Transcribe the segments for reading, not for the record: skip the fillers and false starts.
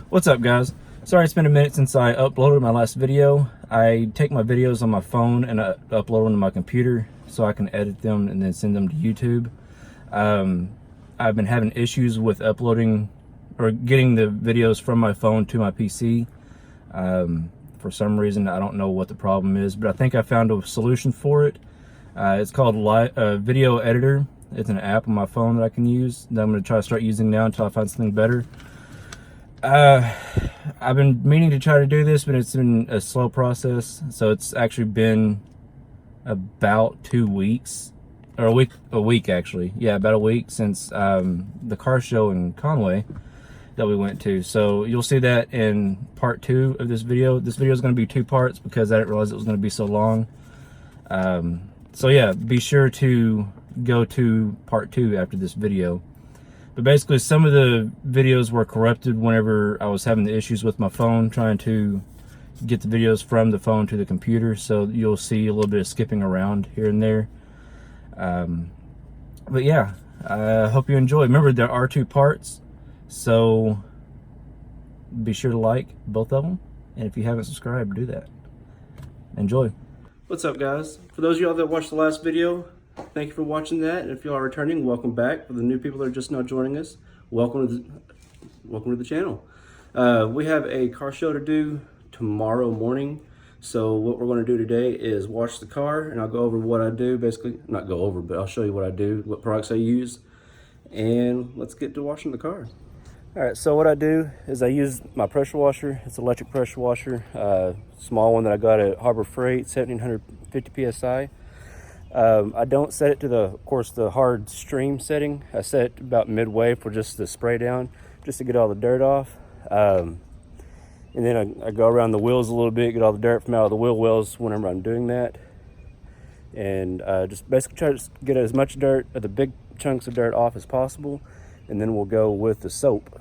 What's up, guys? Sorry it's been a minute since I uploaded my last video. I take my videos on my phone and I upload them to my computer so I can edit them and then send them to YouTube. I've been having issues with uploading or getting the videos from my phone to my PC. For some reason, I don't know what the problem is, but I think I found a solution for it. It's called Video Editor. It's an app on my phone that I can use that I'm going to try to start using now until I find something better. I've been meaning to try to do this, but it's been a slow process. So it's actually been about 2 weeks, or a week actually. Yeah, about a week since the car show in Conway that we went to. So you'll see that in part 2 of this video. This video is going to be 2 parts because I didn't realize it was going to be so long. So yeah, be sure to go to part 2 after this video. But basically, some of the videos were corrupted whenever I was having the issues with my phone, trying to get the videos from the phone to the computer. So you'll see a little bit of skipping around here and there. But yeah, I hope you enjoy. Remember, there are 2 parts, so be sure to like both of them. And if you haven't subscribed, do that. Enjoy. What's up, guys? For those of y'all that watched the last video, thank you for watching that. And if you are returning, welcome back. For the new people that are just now joining us, welcome to the channel. We have a car show to do tomorrow morning. So what we're going to do today is wash the car, and I'll go over what I do. Basically, not go over, but I'll show you what I do, what products I use, and let's get to washing the car. All right, so what I do is I use my pressure washer. It's an electric pressure washer, small one that I got at Harbor Freight, 1750 PSI. I don't set it to of course, the hard stream setting. I set it about midway for just the spray down, just to get all the dirt off. And then I go around the wheels a little bit, get all the dirt from out of the wheel wells whenever I'm doing that. And just basically try to get as much dirt, or the big chunks of dirt off as possible. And then we'll go with the soap.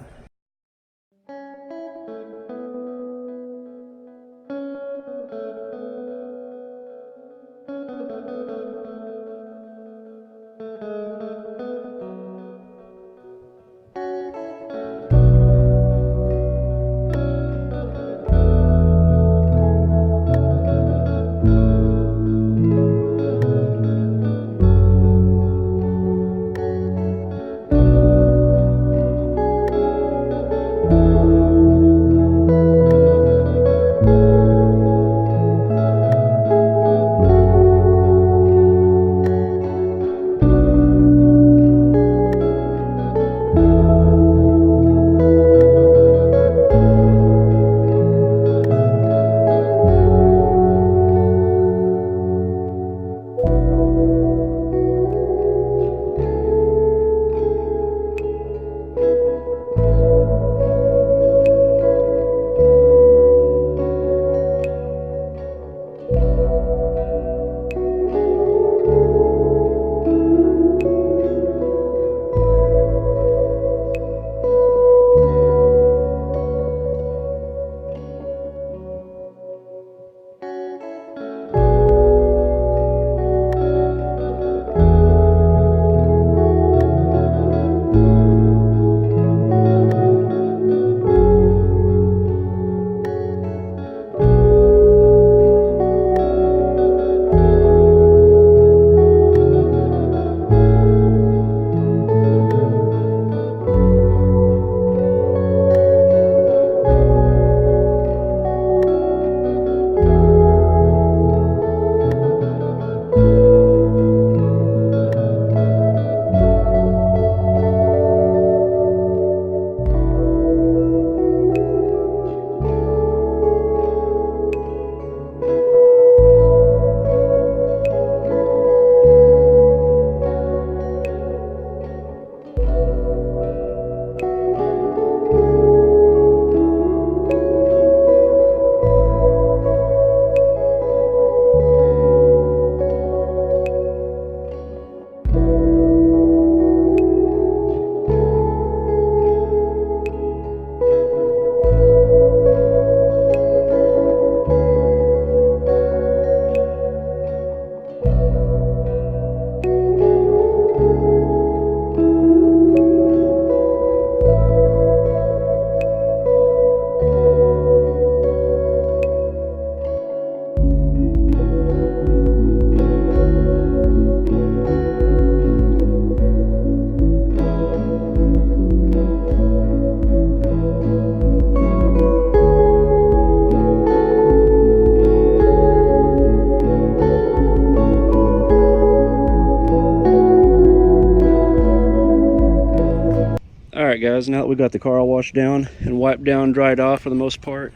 guys, now that we got the car all washed down and wiped down, dried off for the most part,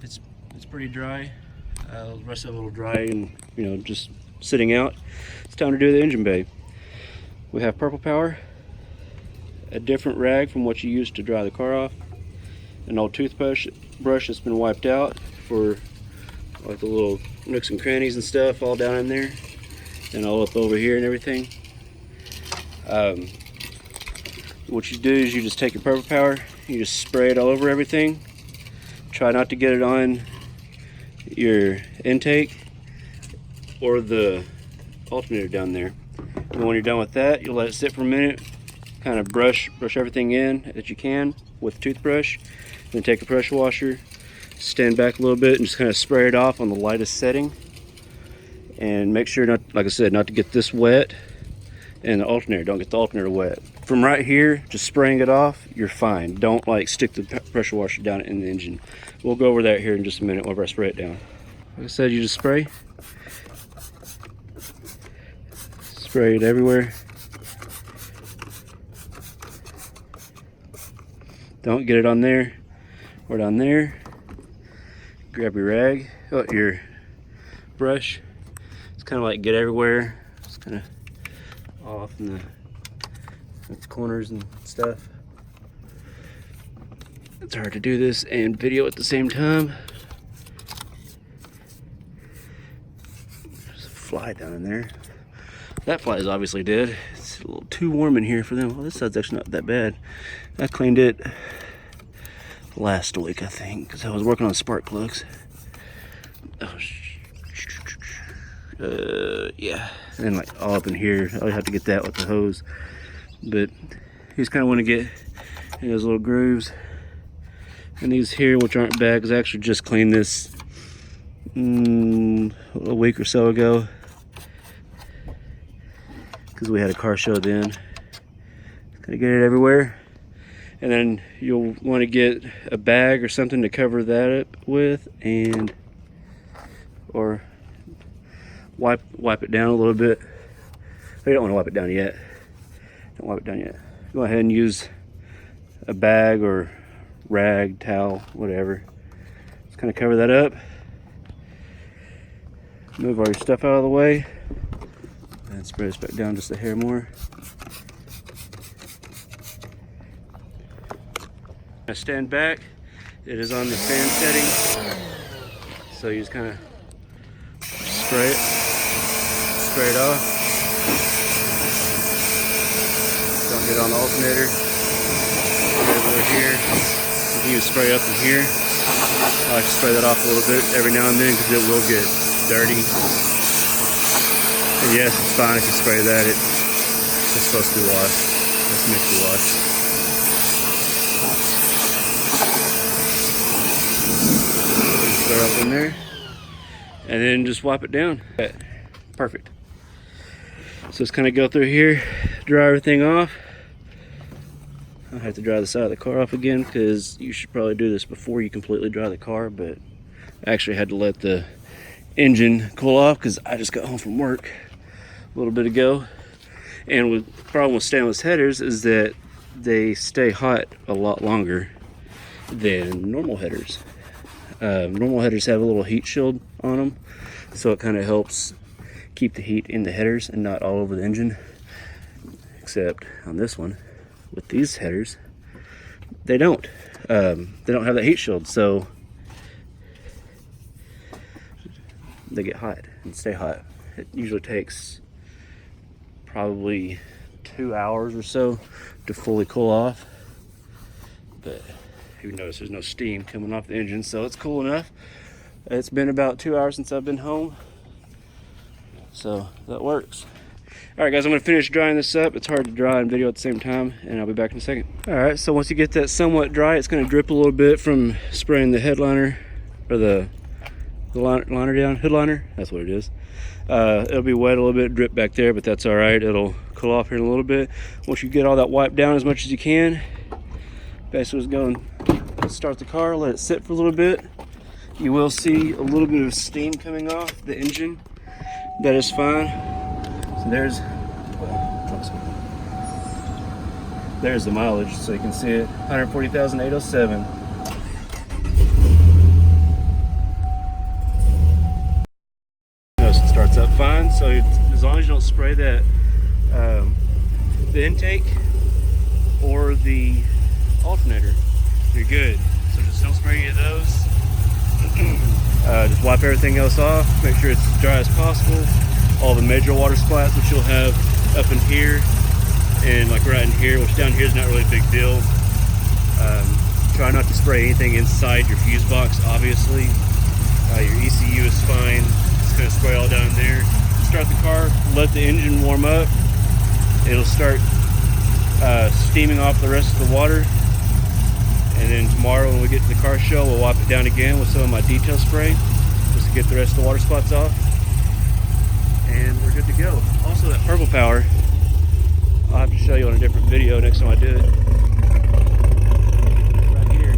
it's pretty dry. The rest of it a little dry and, you know, just sitting out. It's time to do the engine bay. We have Purple Power, a different rag from what you used to dry the car off, an old toothbrush that's been wiped out for like the little nooks and crannies and stuff all down in there and all up over here and everything. What you do is you just take your Purple Power, you just spray it all over everything. Try not to get it on your intake or the alternator down there. And when you're done with that, you'll let it sit for a minute, kind of brush everything in that you can with a toothbrush. Then take a pressure washer, stand back a little bit and just kind of spray it off on the lightest setting. And make sure, not, like I said, not to get this wet, and the alternator, don't get the alternator wet. From right here, just spraying it off, you're fine. Don't like stick the pressure washer down in the engine. We'll go over that here in just a minute whenever I spray it down. Like I said, you just spray it everywhere. Don't get it on there or down there. Grab your rag, your brush. It's kind of like get everywhere. It's kind of off in the corners and stuff. It's hard to do this and video at the same time. There's a fly down in there. That fly is obviously dead. It's a little too warm in here for them. Well, this side's actually not that bad. I cleaned it last week, I think, because I was working on spark plugs. Yeah, and like all up in here, I have to get that with the hose. But you just kind of want to get in those little grooves. And these here, which aren't bad, because I actually just cleaned this a week or so ago, because we had a car show then. Gonna get it everywhere. And then you'll want to get a bag or something to cover that up with, and or wipe it down a little bit. You don't want to wipe it down yet. Don't wipe it down yet. Go ahead and use a bag or rag, towel, whatever. Just kind of cover that up. Move all your stuff out of the way. And spray this back down just a hair more. I stand back. It is on the fan setting. So you just kind of spray it off. Don't get on the alternator. Over here. You can spray up in here. I like to spray that off a little bit every now and then because it will get dirty. And yes, it's fine if you spray that. It's supposed to be washed. It's meant to be washed. Spray up in there. And then just wipe it down. Perfect. So let's kind of go through here, dry everything off. I have to dry the side of the car off again because you should probably do this before you completely dry the car, but I actually had to let the engine cool off because I just got home from work a little bit ago. And the problem with stainless headers is that they stay hot a lot longer than normal headers. Normal headers have a little heat shield on them, so it kind of helps keep the heat in the headers and not all over the engine. Except on this one, with these headers, they don't have that heat shield, so they get hot and stay hot. It usually takes probably 2 hours or so to fully cool off, but you notice there's no steam coming off the engine, so it's cool enough. It's been about 2 hours since I've been home, so that works. Alright guys, I'm going to finish drying this up. It's hard to dry and video at the same time, and I'll be back in a second. Alright, so once you get that somewhat dry, it's going to drip a little bit from spraying the headliner, or the liner down, hood liner, that's what it is. It'll be wet a little bit, drip back there, but that's alright. It'll cool off here in a little bit. Once you get all that wiped down as much as you can, basically just go and start the car, let it sit for a little bit. You will see a little bit of steam coming off the engine. That is fine. So there's There's the mileage, so you can see it. 140,807. Notice it starts up fine, so as long as you don't spray that the intake or the alternator, you're good. So just don't spray any of those. Just wipe everything else off, make sure it's as dry as possible. All the major water splats, which you'll have up in here and like right in here, which down here is not really a big deal. Try not to spray anything inside your fuse box, obviously. Your ECU is fine. Just gonna spray all down there. Start the car, let the engine warm up. It'll start steaming off the rest of the water. And then tomorrow when we get to the car show, we'll wipe it down again with some of my detail spray just to get the rest of the water spots off. And we're good to go. Also, that purple power, I'll have to show you on a different video next time I do it. Right here.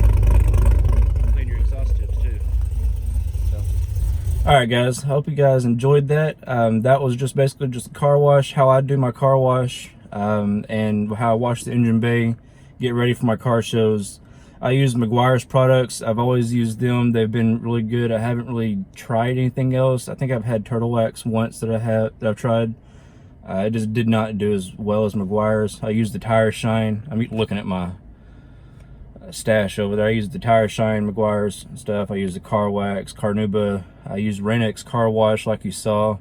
Clean your exhaust tips too. So. Alright guys, I hope you guys enjoyed that. That was just basically just a car wash, how I do my car wash, and how I wash the engine bay, get ready for my car shows. I use Meguiar's products. I've always used them. They've been really good. I haven't really tried anything else. I think I've had Turtle Wax once that I've tried. It just did not do as well as Meguiar's. I use the Tire Shine. I'm looking at my stash over there. I use the Tire Shine, Meguiar's stuff. I use the Car Wax, Carnauba. I use Rain-X Car Wash like you saw.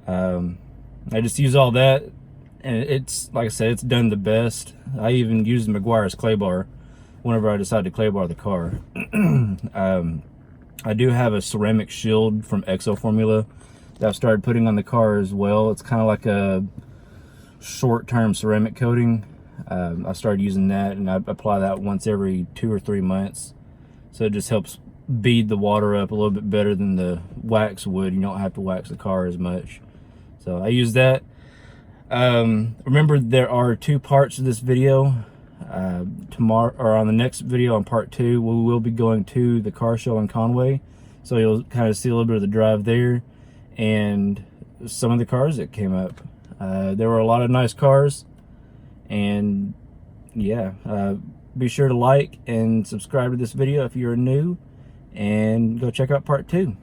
I just use all that, and it's, like I said, it's done the best. I even use the Meguiar's clay bar whenever I decide to clay bar the car. I do have a ceramic shield from Exo Formula that I've started putting on the car as well. It's kind of like a short-term ceramic coating. I started using that, and I apply that once every 2 or 3 months. So it just helps bead the water up a little bit better than the wax would. You don't have to wax the car as much. So I use that. Remember, there are 2 parts of this video. Tomorrow, or on the next video on part 2, we will be going to the car show in Conway, so you'll kind of see a little bit of the drive there and some of the cars that came up. There were a lot of nice cars, and yeah, be sure to like and subscribe to this video if you're new, and go check out part 2.